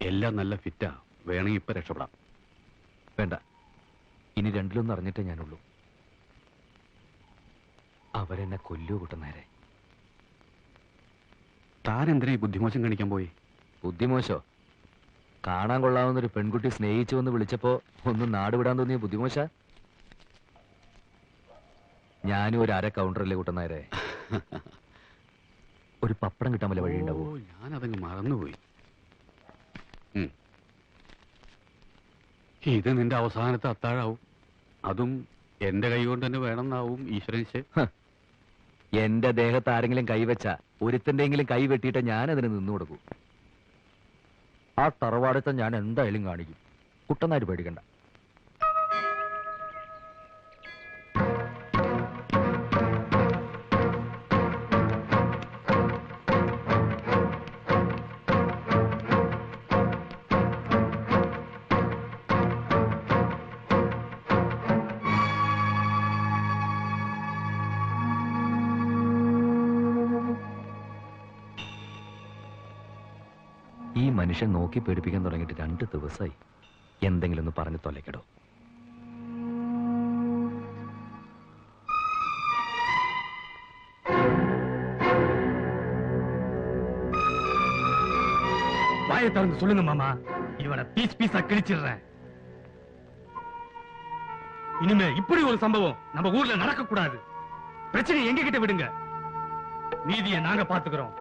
എല്ലാം നല്ല ഫിറ്റാ. വേണമെങ്കിൽ ഇപ്പൊ രക്ഷപ്പെടാം. വേണ്ട, ഇനി രണ്ടിലൊന്നും അറിഞ്ഞിട്ടേ ഞാനുള്ളൂ. അവരെന്നെ കൊല്ലൂ കുട്ടനാരെ. താൻ എന്തിനാ ഈ ബുദ്ധിമോശം കാണിക്കാൻ പോയി? ബുദ്ധിമോശോ? കാണാൻ കൊള്ളാവുന്നൊരു പെൺകുട്ടി സ്നേഹിച്ചു വന്ന് വിളിച്ചപ്പോ ഒന്നും നാട് വിടാൻ തോന്നിയ ബുദ്ധിമോശ? ഞാനും ഒരു അര കൗണ്ടറല്ലേ കുട്ടനാരെ. ഒരു പപ്പടം കിട്ടാൻ വല്ല വഴിയുണ്ടാവോ? ഞാനതങ്ങ് മറന്നുപോയി. ഇത് നിന്റെ അവസാനത്തെ അത്താഴാവും. അതും എന്റെ കൈ കൊണ്ട് തന്നെ വേണമെന്നാവും ഈശ്വരൻ. എന്റെ ദേഹത്ത് ആരെങ്കിലും കൈവച്ച ഒരുത്തിന്റെങ്കിലും കൈ വെട്ടിയിട്ട് ഞാൻ അതിന് നിന്നു കൊടുക്കൂ. ആ തറവാടത്തെ ഞാൻ എന്തായാലും കാണിക്കും. കുട്ടനാര് പേടിക്കണ്ട. ഈ മനുഷ്യൻ നോക്കി പേടിപ്പിക്കാൻ തുടങ്ങിയിട്ട് 2 ദിവസമായി. എന്തെങ്കിലും ഒന്ന് പറഞ്ഞു തൊലയ്ക്കടോ. வாயை திறந்து சொல்லுங்க மாமா, இவனை பீஸ் பீஸா கிழிச்சிடுறேன். இனிமே இப்படி ஒரு சம்பவம் நம்ம ஊர்ல நடக்க கூடாது. பிரச்சனை எங்க கிட்ட விடுங்க, மீதியை நாங்க பாத்துக்கிறோம்.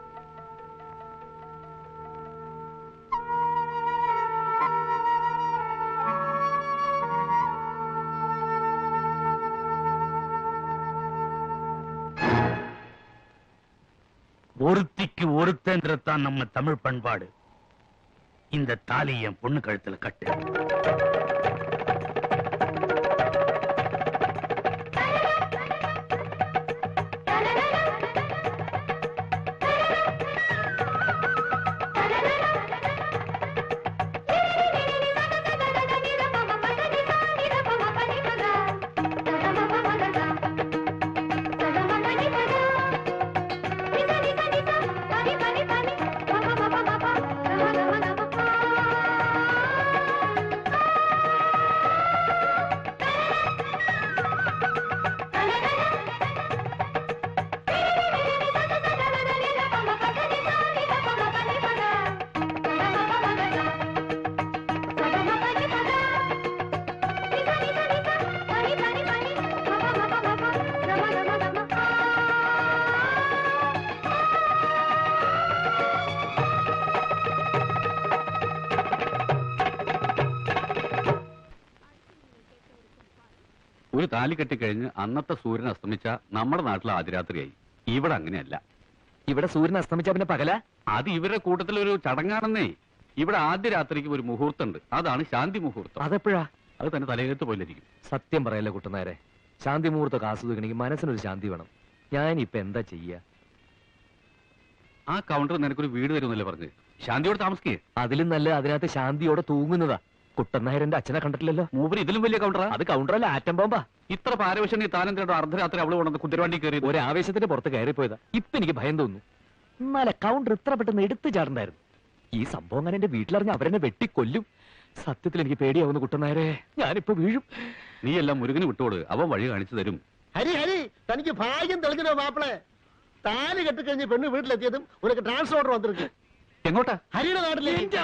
ஒருத்திக்கு ஒருத்தன்றதான் நம்ம தமிழ் பண்பாடு. இந்த தாலி என் பொண்ணு கழுத்துல கட்டு. ഒരു താലി കെട്ടിക്കഴിഞ്ഞ് അന്നത്തെ സൂര്യൻ അസ്തമിച്ച നമ്മുടെ നാട്ടിൽ ആദ്യരാത്രിയായി. ഇവിടെ അങ്ങനെയല്ല. ഇവിടെ സൂര്യൻ അസ്തമിച്ച പിന്നെ പകല? അത് ഇവരുടെ കൂട്ടത്തിലൊരു ചടങ്ങാണെന്നേ. ഇവിടെ ആദ്യ രാത്രിക്ക് ഒരു മുഹൂർത്തമുണ്ട്. അതാണ് ശാന്തി മുഹൂർത്തം. അതെപ്പോഴാ? അത് തന്നെ തലയെഴുത്ത് പോലിരിക്കും. സത്യം പറയല്ലേ കുട്ടനാരെ, ശാന്തി മുഹൂർത്തം ആസ്വദിക്കണമെങ്കിൽ മനസ്സിനൊരു ശാന്തി വേണം. ഞാനിപ്പോ എന്താ ചെയ്യാ? ആ കൗണ്ടർ നിനക്കൊരു വീട് തരുമെന്നല്ലേ പറഞ്ഞ്? ശാന്തിയോട് താമസിക്കേ. അതിലും നല്ല അതിനകത്ത് ശാന്തിയോടെ തൂങ്ങുന്നതാ. കുട്ടനായരന്റെ അച്ഛനെ കണ്ടിട്ടില്ലല്ലോ. മൂപ്പര് ഇതിലും വലിയ കൗണ്ടറാ. അത് കൗണ്ടറല്ല, ആറ്റം ബോംബാ. ഇത്ര പാരവശ്യം താനെന്തിനോ അർദ്ധരാത്രി അവള് കൊണ്ടു കുതിരവണ്ടി കയറി ഒരു ആവേശത്തിന്റെ പുറത്ത് കയറിപ്പോയതാ. ഇപ്പൊ എനിക്ക് ഭയം തോന്നുന്നു. എന്നാലെ കൗണ്ടർ ഇത്ര പെട്ടെന്ന് എടുത്തു ചാടണ്ടായിരുന്നു. ഈ സംഭവം അങ്ങനെ എന്റെ വീട്ടിലറിഞ്ഞ അവരെന്നെ വെട്ടിക്കൊല്ലും. സത്യത്തിൽ എനിക്ക് പേടിയാവുന്നു കുട്ടനായരെ. ഞാനിപ്പോ വീഴും. നീ എല്ലാം മുരുകന് വിട്ടോട്, അവൻ വഴി കാണിച്ചു തരും. ഹരി ഹരി, തനിക്ക് ഭാഗ്യം തെളിഞ്ഞോ മാപ്പിളെ? താലി കെട്ടിക്കഴിഞ്ഞ് പെണ്ണ് വീട്ടിലെത്തിയതും ഉനക്ക് ട്രാൻസ്ഫർ ഓർഡർ വന്നിരിക്കും. എങ്ങോട്ടാ? ഹരിയുടെ നാട്ടിലേക്ക്.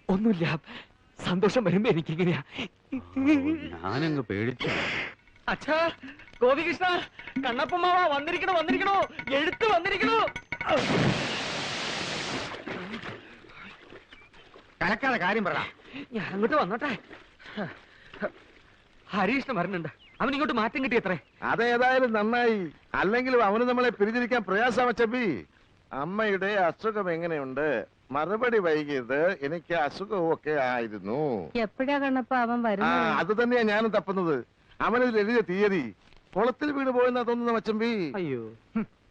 ഒന്നുമില്ല, സന്തോഷം വരുമ്പോ എനിക്കിങ്ങനെയാ. ഞാനങ്ങ് പേടിച്ചു. അച്ഛാ, ഗോപികൃഷ്ണ, കണ്ണപ്പമാവ വന്നിരിക്കണോ, വന്നിരിക്കണോ, എഴുത്ത് വന്നിരിക്കണോ. കലക്കാതെ കാര്യം പറ. ഞാൻ അങ്ങോട്ട് വന്നോട്ടെ. ഹരീഷ്ണൻ വരുന്നുണ്ട്. അവൻ ഇങ്ങോട്ട് മാറ്റം കിട്ടിയത്രേ. അതേതായാലും നന്നായി. അല്ലെങ്കിലും അവന് നമ്മളെ പിരിഞ്ഞിരിക്കാൻ പ്രയാസമാ ചബി. അമ്മയുടെ അസുഖം എങ്ങനെയുണ്ട്? മറുപടി വൈകിയത് എനിക്ക് അസുഖവും ഒക്കെ ആയിരുന്നു. എപ്പോഴാ കണ്ണപ്പ അവൻ വരുന്നത്? അത് തന്നെയാ ഞാനും തപ്പുന്നത്. അവനിൽ എഴുതിയ തീയതി കുളത്തിൽ വീണ് പോയെന്നാ തോന്നുന്ന മച്ചമ്പി. അയ്യോ,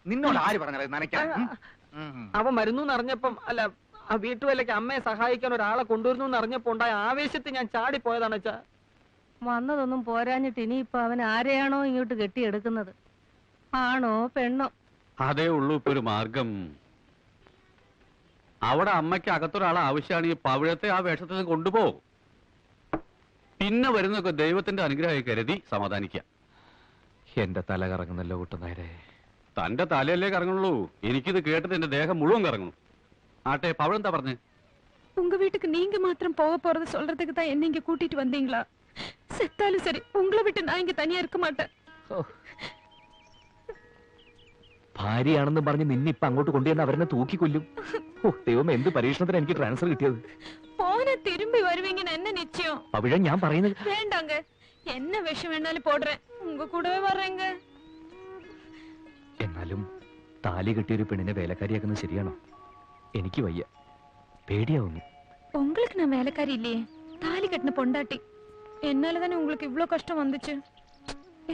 നിന്നോട് ആര് പറഞ്ഞത് നനയ്ക്കാൻ? അവൻ മരുന്നു അറിഞ്ഞപ്പം, അല്ല ആ വീട്ടുവേലയ്ക്ക് അമ്മയെ സഹായിക്കാൻ ഒരാളെ കൊണ്ടുവരുന്നു അറിഞ്ഞപ്പോ ഉണ്ടായ ആവേശത്തിൽ ഞാൻ ചാടിപ്പോയതാണ് അച്ഛാ. വന്നതൊന്നും പോരാഞ്ഞിട്ട് ഇനിയിപ്പൊ അവൻ ആരെയാണോ ഇങ്ങോട്ട് കെട്ടിയെടുക്കുന്നത്. ആണോ പെണ്ണോ? അതേ ഉള്ളൂ ഇപ്പൊ ഒരു മാർഗം. അവിടെ അമ്മയ്ക്ക് അകത്തൊരാളെ ആവശ്യമാണ്. ഈ പവിഴത്തെ ആ വേഷത്തിൽ നിന്ന് കൊണ്ടുപോകും. പിന്നെ വരുന്നൊക്കെ ദൈവത്തിന്റെ അനുഗ്രഹമായി കരുതി സമാധാനിക്കുക. എന്റെ തല കറങ്ങുന്നല്ലോ കുട്ടനായരെ. തന്റെ തലയല്ലേ കറങ്ങുള്ളൂ. എനിക്കിത് കേട്ടിട്ട് എന്റെ ദേഹം മുഴുവൻ കറങ്ങും. ആട്ടെ, പവിഴം എന്താ പറഞ്ഞേ? உங்க வீட்டுக்கு நீங்க மாத்திரம் போக போறது சொல்றதுக்கு தான் என்ன இங்க கூட்டிட்டு வந்தீங்களா? செத்தாலும் சரி, உங்களை விட்டு நான் இங்க தனியா இருக்க மாட்டேன். ഭാര്യയാണെന്ന് പറഞ്ഞ് നിന്നിപ്പൊ അങ്ങോട്ട് കൊണ്ടുവന്ന് അവരെന്നെ തൂക്കിക്കൊല്ലും. ഓ ദൈവം, എന്ത് പരീക്ഷണത്തിന് എനിക്ക് ട്രാൻസ്ഫർ കിട്ടിയത്. போன திரும்பி வருவீங்கன்னு என்ன நிச்சயம்? പവിഴം, ഞാൻ പറയുന്നത് வேண்டாங்க, என்ன விஷம் வேணாலும் போடுறேன், உங்க கூடவே வர்றேங்க. എന്നാലും താലി കെട്ടിയൊരു പെണ്ണിനെ വേലക്കാരിയാക്കുന്നത് ശരിയാണോ? എനിക്ക് വയ്യ, പേടിയാവുന്നു. உங்களுக்கு நான் வேலைக்காரி இல்லையே, தாலி கட்டின பொண்டாட்டி. என்னால தானே உங்களுக்கு இவ்ளோ கஷ்டம் வந்துச்சு.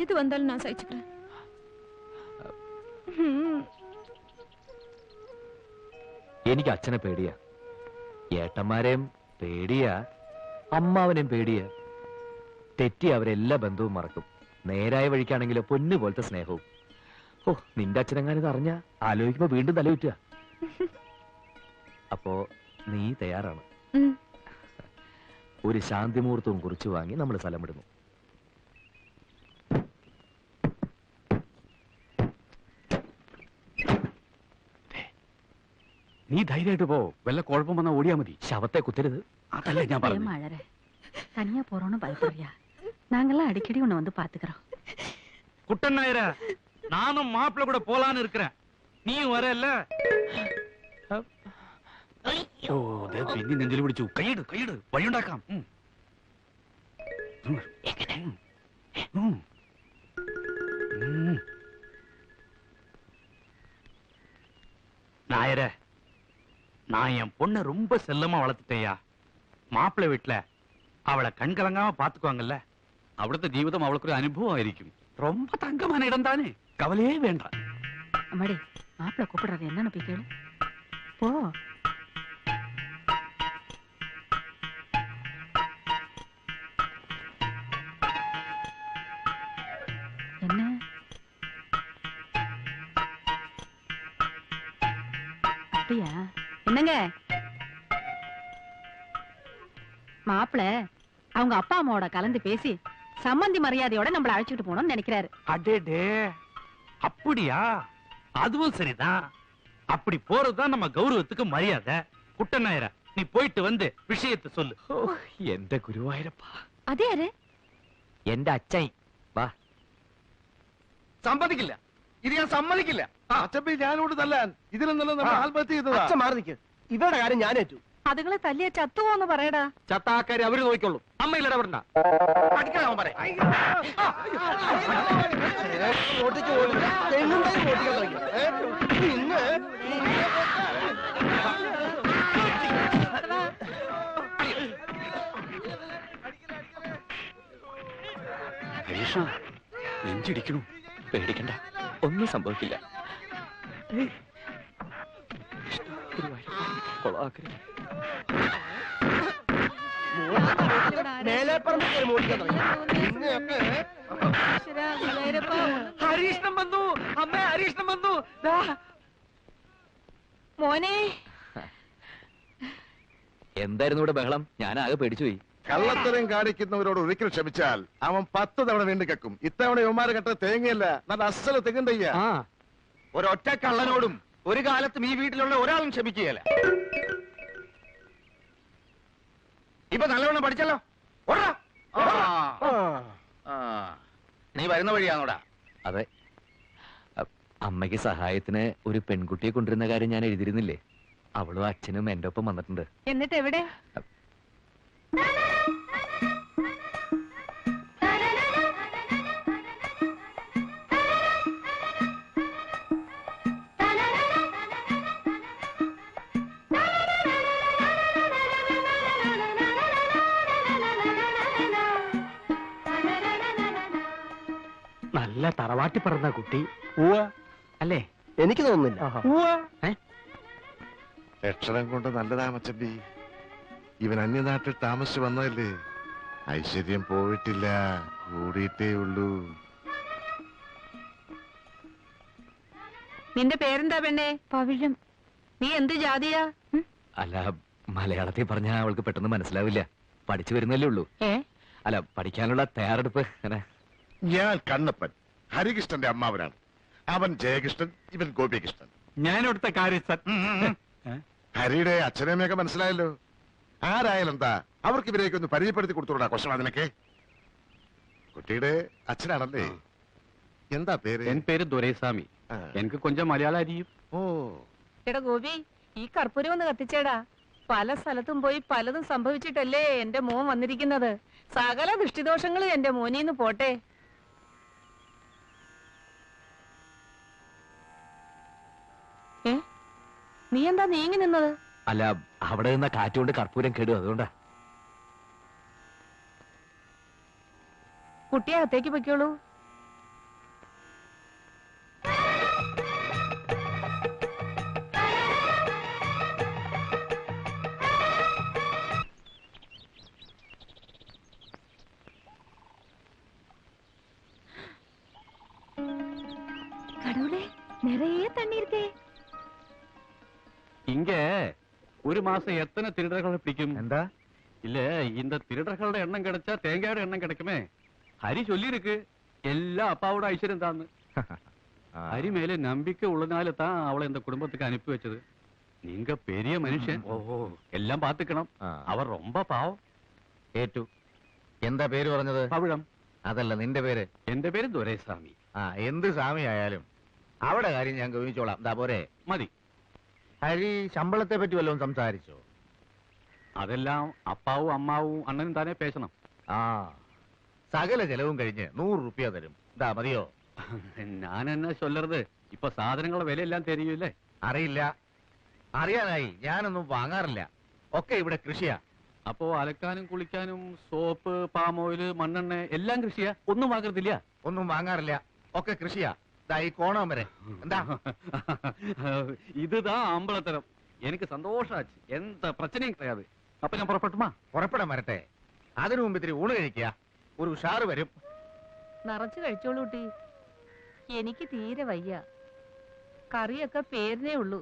எது வந்தாலும் நான் சகிச்சுக்கிறேன். എനിക്ക് അച്ഛനെ പേടിയാ, ഏട്ടന്മാരെയും പേടിയാ, അമ്മാവനെയും പേടിയാ. തെറ്റി അവരെല്ലാ ബന്ധവും മറക്കും. നേരായ വഴിക്കാണെങ്കിലോ പൊന്നു പോലത്തെ സ്നേഹവും. ഓ, നിന്റെ അച്ഛനെങ്ങാനിത് അറിഞ്ഞ ആലോചിക്കുമ്പോ വീണ്ടും തലയുറ്റുക. അപ്പോ നീ തയ്യാറാണ്? ഒരു ശാന്തി മുഹൂർത്തവും കുറിച്ച് വാങ്ങി നമ്മൾ സ്ഥലം വിടുന്നു. നീ ധൈര്യമായിട്ട് പോ. വല്ല കുഴപ്പം വന്നാൽ ഓടിയാ മതി. ശവത്തെ குத்தരുது. അതല്ലേ ഞാൻ പറഞ്ഞു. மழற தனியா போறோம்னு பயப்படுறியா? நாங்கெல்லாம் அடிக்கடி உன்னை வந்து பாத்துக்கிறோம். குட்டன் நாயர, நானும் மாப்பிள்ள கூட போலான்னு இருக்கிறேன். நீயும் வரல? ഓ, പിന്നെ നെഞ്ചിൽ പിടിച്ചു. കൈയിട്, കൈയിട്, വഴിയുണ്ടാക്കാം. நாயர, நான் என் பொண்ணை ரொம்ப செல்லமா வளர்த்துட்டேயா. மாப்பிள்ளை வீட்டுல அவளை கண்கலங்காம பாத்துக்குவாங்கல்ல. അവിടുത്തെ ജീവിതം അവൾക്കൊരു അനുഭവമായിരിക്കും. ரொம்ப തങ്കமான ഇടം താനേ, കവലയേ വേണ്ട. அம்மாடி, மாப்பிள்ள கூப்பிடுறாரு, என்னன்னு போய் கேளு. போ. என்ன? அப்படியா? என்னங்க மாப்பிள்ள அவங்க அப்பா அம்மாவோட கலந்து பேசி சம்மந்தி மரியாதையோட நம்மள அழைச்சிட்டு போகணும்னு நினைக்கிறாரு. அடேடே, அப்படியா? அதுவும் சரிதான். அப்படி போறதுதான் நம்ம கௌரவத்துக்கு மரியாதை. குட்டன் நாயர, நீ போயிட்டு வந்து விஷயத்தை சொல்லு. ഓ, എന്റെ ഗുരുവായൂരപ്പ. அதே யாரு? എന്റെ അച്ഛൻ. വാ. സമ്മതിക്കില്ല, ഇത് ഞാൻ സമ്മതിക്കില്ല. അച്ഛപ്പി ഞാനോട് തല്ലാൻ ഇതിലൊന്നും നമ്മൾ ആത്മഹത്യ ചെയ്തതാ. അച്ഛൻ മാറി നിൽക്ക്. ഇവരുടെ കാര്യം ഞാൻ ഏറ്റു. அதுகளை தள்ளிய ചത്തുപോന്ന് പറയടാ. ചത്താക്കാരി അവര് നോക്കിക്കൊള്ളൂ. അമ്മയിൽ ഇടപെടണ്ട. അടിക്കണം പറയാം. നെഞ്ചിടിക്കണു. പേടിക്കണ്ട, ഒന്നും സംഭവിക്കില്ല. കൊളാക്കരുത്. ഹരീഷ്ണം വന്നു അമ്മ, ഹരീഷ്ണം വന്നു. മോനെ, എന്തായിരുന്നു ഇവിടെ ബഹളം? ഞാൻ ആകെ പേടിച്ചുപോയി. കള്ളത്തരം കാണിക്കുന്നവരോട് ഒരിക്കൽ ക്ഷമിച്ചാൽ അവൻ 10 തവണ വീണ്ടും കക്കും. ഇത്തവണ യുവമാര് കെട്ട തേങ്ങയല്ല, നല്ല അസല തെങ്ങുണ്ടയ്യ. ഒരൊറ്റ കള്ളനോടും ഒരു കാലത്തും ഈ വീട്ടിലുള്ള ഒരാളും ക്ഷമിക്കുകയല്ല. ഇപ്പൊ നല്ലവണ്ണം പഠിച്ചല്ലോ. നീ വരുന്ന വഴിയാണോടാ? അതെ, അമ്മയ്ക്ക് സഹായത്തിന് ഒരു പെൺകുട്ടിയെ കൊണ്ടിരുന്ന കാര്യം ഞാൻ എഴുതിയിരുന്നില്ലേ? അവളും അച്ഛനും എന്റെ ഒപ്പം വന്നിട്ടുണ്ട്. എന്നിട്ട് എവിടെ? നല്ല തറവാട്ടി പറഞ്ഞ കുട്ടി അല്ലേ? എനിക്ക് തോന്നുന്നില്ല. ലക്ഷണം കൊണ്ട് നല്ലതാ മച്ചമ്പി. ഇവൻ അന്യനാട്ടിൽ താമസിച്ചു വന്നതല്ലേ. ഐശ്വര്യം പോയിട്ടില്ല, കൂടിയിട്ടേ ഉള്ളൂ. നിന്റെ പേരെന്താ പെണ്ണേ? പവിഴം. നീ എന്ത് ജാതിയാ? അല്ല, മലയാളത്തിൽ പറഞ്ഞാൽ അവൾക്ക് പെട്ടെന്ന് മനസ്സിലാവില്ല. പഠിച്ചു വരുന്നല്ലേ ഉള്ളൂ. അല്ല, പഠിക്കാനുള്ള തയ്യാറെടുപ്പ് അങ്ങനെ. ഞാൻ കണ്ണപ്പൻ, ഹരികൃഷ്ണന്റെ അമ്മാവനാണ്. അവൻ ജയകൃഷ്ണൻ, ഇവൻ ഗോപികൃഷ്ണൻ. ഞാനിവിടുത്തെ കാര്യസ്ഥൻ. ഹരിയുടെ അച്ഛനമ്മയൊക്കെ മനസ്സിലായല്ലോ. ആരായാലും എന്താ, അവർക്ക് ഇവരെയൊക്കെ ഒന്ന് പരിചയപ്പെടുത്തി കൊടുത്തോടാ കൊശം അതിനൊക്കെ. കുട്ടിയുടെ അച്ഛനാണല്ലേ? എന്താ പേര്? എൻ പേര് ദുരൈസ്വാമി. ആ. എനിക്ക് കൊഞ്ചം മലയാളം അറിയും. ഓ, എടാ ഗോപി, ഈ കർപ്പൂരം ഒന്ന് കത്തിച്ചേടാ. പല സ്ഥലത്തും പോയി പലതും സംഭവിച്ചിട്ടല്ലേ എന്റെ മോൻ വന്നിരിക്കുന്നത്. സകല ദൃഷ്ടിദോഷങ്ങളും എന്റെ മോനീന്ന് പോട്ടെ. ഏ, നീ എന്താ നീങ്ങി നിന്നത്? അല്ല, അവിടെ നിന്ന കാറ്റുകൊണ്ട് കർപ്പൂരം കേടും, അതുകൊണ്ടാ. കുട്ടിയെ അകത്തേക്ക് പൊയ്ക്കോളൂ. கடவுளே, நிறைய தண்ணி இருக்கே. ഇങ്ങ ഒരു മാസം എത്ര തിരുടകളെ പിടിക്കും? എന്താ? இல்ல, இந்த திருடர்களுടെ എണ്ണം கிடைச்சா தேங்காயோட எண்ணம் கிடைக்குமே. ஹரி சொல்லிருக்கு எல்லா அப்பாவோட ஐஸ்வர்யம் தான்னு. ஹரி மேல நம்பிக்கை உள்ளனால தான் அவளை இந்த குடும்பத்துக்கு அனுப்பி வச்சது. நீங்க பெரிய மனுஷன், எல்லாம் பாத்துக்கணும். അവർ ரொம்ப പാവം. ഏറ്റു. എന്താ പേര് പറഞ്ഞത്? പവിഴം. അതല്ല, നിന്റെ പേര്? എന്റെ പേര് ദുരൈസ്വാമി. എന്ത് സ്വാമി ആയാലും അവിടെ കാര്യം ഞാൻ ഗവനിച്ചോളാം. എന്താ പോരെ? മതി. ഹരി ശമ്പളത്തെ പറ്റി വല്ലതും സംസാരിച്ചോ? അതെല്ലാം അപ്പാവും അമ്മാവും അണ്ണനും താനേ പേശണം. സകല ചെലവും കഴിഞ്ഞ് 100 റുപ്യ തരും. ഇതാ മതിയോ? ഞാൻ എന്നാ ചൊല്ലരുത്, ഇപ്പൊ സാധനങ്ങളുടെ വിലയെല്ലാം തരികയില്ലേ? അറിയില്ല. അറിയാനായി ഞാനൊന്നും വാങ്ങാറില്ല. ഒക്കെ ഇവിടെ കൃഷിയാ. അപ്പോ അലക്കാനും കുളിക്കാനും സോപ്പ്, പാം ഓയില്, മണ്ണെണ്ണ എല്ലാം കൃഷിയാ? ഒന്നും വാങ്ങരുതില്ല? ഒന്നും വാങ്ങാറില്ല, ഒക്കെ കൃഷിയാ. ഇതാ ഈ കോണം വരെ. എന്താ? இதுதான் അമ്പലത്തരം. എനിക്ക് സന്തോഷാச்சு. എന്താ പ്രശ്നം கிடையாது. അപ്പൊ ഞാൻ പുറപ്പെട്ടുമാ? പുറപ്പെടാൻ വരട്ടെ. അതിനു മുമ്പ് ഇത്തിരി ഊണ് കഴിക്കുക. ഒരു ഉഷാറ് വരും. നിറച്ചു കഴിച്ചോളൂ കുട്ടി. എനിക്ക് തീരെ വയ്യ. കറിയൊക്കെ പേരിനേ ഉള്ളൂ.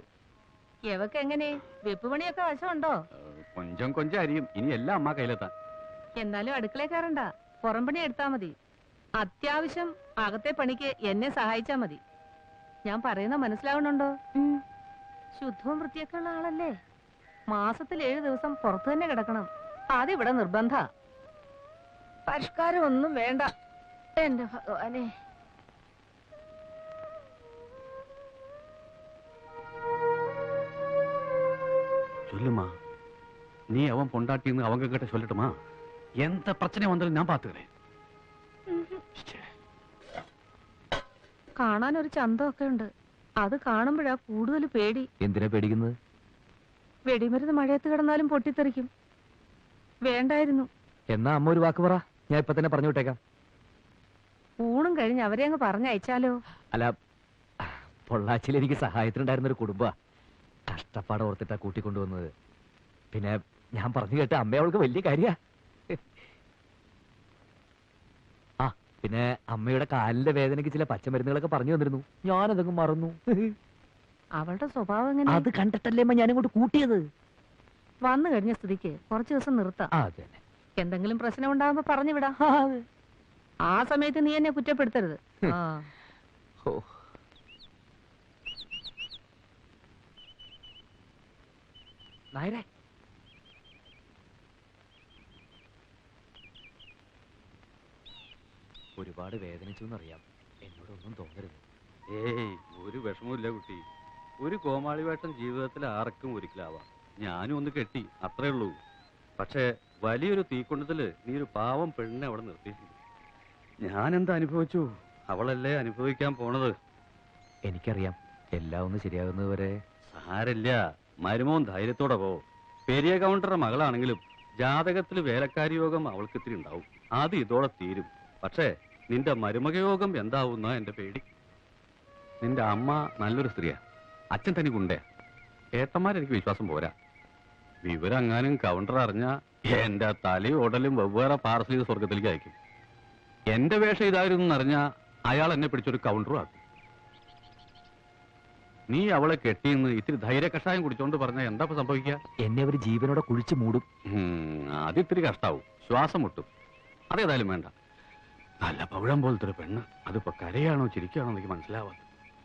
എവക്ക് എങ്ങനെ വെപ്പ് പണിയൊക്കെ വശമുണ്ടോ? കൊഞ്ചം കൊഞ്ചം അരിയും. ഇനി എല്ലാം അമ്മ കയ്യിലെത്താൻ. എന്നാലും അടുക്കളയിൽ കയറണ്ട, പുറം പണി എടുത്താ മതി. അത്യാവശ്യം അകത്തെ പണിക്ക് എന്നെ സഹായിച്ചാ മതി. ഞാൻ പറയുന്ന മനസ്സിലാവണുണ്ടോ? ശുദ്ധവും വൃത്തിയൊക്കെ ഉള്ള ആളല്ലേ? മാസത്തിൽ 7 ദിവസം പുറത്തു തന്നെ കിടക്കണം. അതിവിടെ നിർബന്ധ. പരിഷ്കാരം ഒന്നും വേണ്ട. എന്റെ ഭഗവാനെ. சொல்லுமா, நீ அவன் பொண்டாட்டின்னு அவங்க கிட்ட சொல்லட்டுமா? எந்த பிரச்சனை வந்தாலும் நான் பாத்துக்கிறேன். കാണാൻ ഒരു ചന്തമൊക്കെ ഉണ്ട്. അത് കാണുമ്പോഴാ കൂടുതൽ പേടി. എന്തിനാ പേടിക്കുന്നത്? വെടിമരുന്ന് മഴയത്ത് കിടന്നാലും പൊട്ടിത്തെറിക്കും. വേണ്ടായിരുന്നു. എന്നാ അമ്മ ഒരു വാക്ക് പറ, ഞാൻ ഇപ്പൊ തന്നെ പറഞ്ഞു വിട്ടേക്കാം. ഊണും കഴിഞ്ഞ് അവരെ അങ്ങ് പറഞ്ഞയച്ചാലോ? അല്ല, പൊള്ളാച്ചിയിൽ എനിക്ക് സഹായത്തിനുണ്ടായിരുന്ന ഒരു കുടുംബ കഷ്ടപ്പാട് ഓർത്തിട്ടാ കൂട്ടിക്കൊണ്ടുവന്നത്. പിന്നെ ഞാൻ പറഞ്ഞു കേട്ട് അമ്മ അവൾക്ക് വലിയ കാര്യ. ആ, പിന്നെ അമ്മയുടെ കാലിന്റെ വേദനയ്ക്ക് ചില പച്ചമരുന്നുകളൊക്കെ പറഞ്ഞു തന്നിരുന്നു. ഞാനതൊക്കെ മറന്നു. അവളുടെ സ്വഭാവം എങ്ങനെ? അത് കണ്ടിട്ടല്ലേ അമ്മ ഞാനിങ്ങോട്ട് കൂട്ടിയത്. വന്നു കഴിഞ്ഞ സ്ഥിതിക്ക് കുറച്ചു ദിവസം നിർത്താം. അതന്നെ. എന്തെങ്കിലും പ്രശ്നം ഉണ്ടാകുമ്പോ പറഞ്ഞു വിടാം. ആ സമയത്ത് നീ എന്നെ കുറ്റപ്പെടുത്തരുത്. നായരെ, ഒരുപാട് വേദനിച്ചു എന്നറിയാം. എന്നോടൊന്നും തോന്നരുത്. ഏയ്, ഒരു വിഷമമില്ല കുട്ടി. ഒരു കോമാളി വേഷം ജീവിതത്തിൽ ആർക്കും ഒരിക്കലാവാം. ഞാനും ഒന്ന് കെട്ടി, അത്രേ ഉള്ളൂ. പക്ഷെ വലിയൊരു തീക്കൊണ്ടത്തില് നീ ഒരു പാവം പെണ്ണിനെ അവിടെ നിർത്തിയിട്ടുണ്ട്. ഞാൻ എന്താ അനുഭവിച്ചു, അവളല്ലേ അനുഭവിക്കാൻ പോണത്. എനിക്കറിയാം, എല്ലാം ഒന്ന് ശരിയാകുന്നത് വരെ. സാരില്ല, മരുമോൻ ധൈര്യത്തോടെ പോ. പെരിയ കൗണ്ടറുടെ മകളാണെങ്കിലും ജാതകത്തിൽ വേലക്കാരി യോഗം അവൾക്ക് ഇത്തിരി ഉണ്ടാവും. അത് ഇതോടെ തീരും. പക്ഷേ നിന്റെ മരുമക യോഗം എന്താവുന്ന എന്റെ പേടി. നിന്റെ അമ്മ നല്ലൊരു സ്ത്രീയാ, അച്ഛൻ തനിക്കുണ്ടേ. ഏട്ടന്മാരെനിക്ക് വിശ്വാസം പോരാ. വിവരം അങ്ങാനും കൗണ്ടർ അറിഞ്ഞ എന്റെ തലയും ഉടലും വെവ്വേറെ പാർസൽ ചെയ്ത് സ്വർഗത്തിലേക്ക് അയക്കും. എന്റെ വേഷം ഇതായിരുന്നു എന്നറിഞ്ഞ അയാൾ എന്നെ പിടിച്ചൊരു കൗണ്ടറും ആക്കും. നീ അവളെ കെട്ടിയെന്ന് ഇത്തിരി ധൈര്യ കഷായം കുടിച്ചോണ്ട് പറഞ്ഞ എന്താ ഇപ്പൊ സംഭവിക്കുക? എന്നെ അവർ ജീവനോടെ കുഴിച്ചു മൂടും. അതിത്തിരി കഷ്ടാവും, ശ്വാസം മുട്ടും. അതേതായാലും വേണ്ട. നല്ല പവിഴം പോലത്തെ ഒരു പെണ്ണ്, അതിപ്പോ കരയാണോ ചിരിക്കുകയാണോ എനിക്ക് മനസ്സിലാവാം.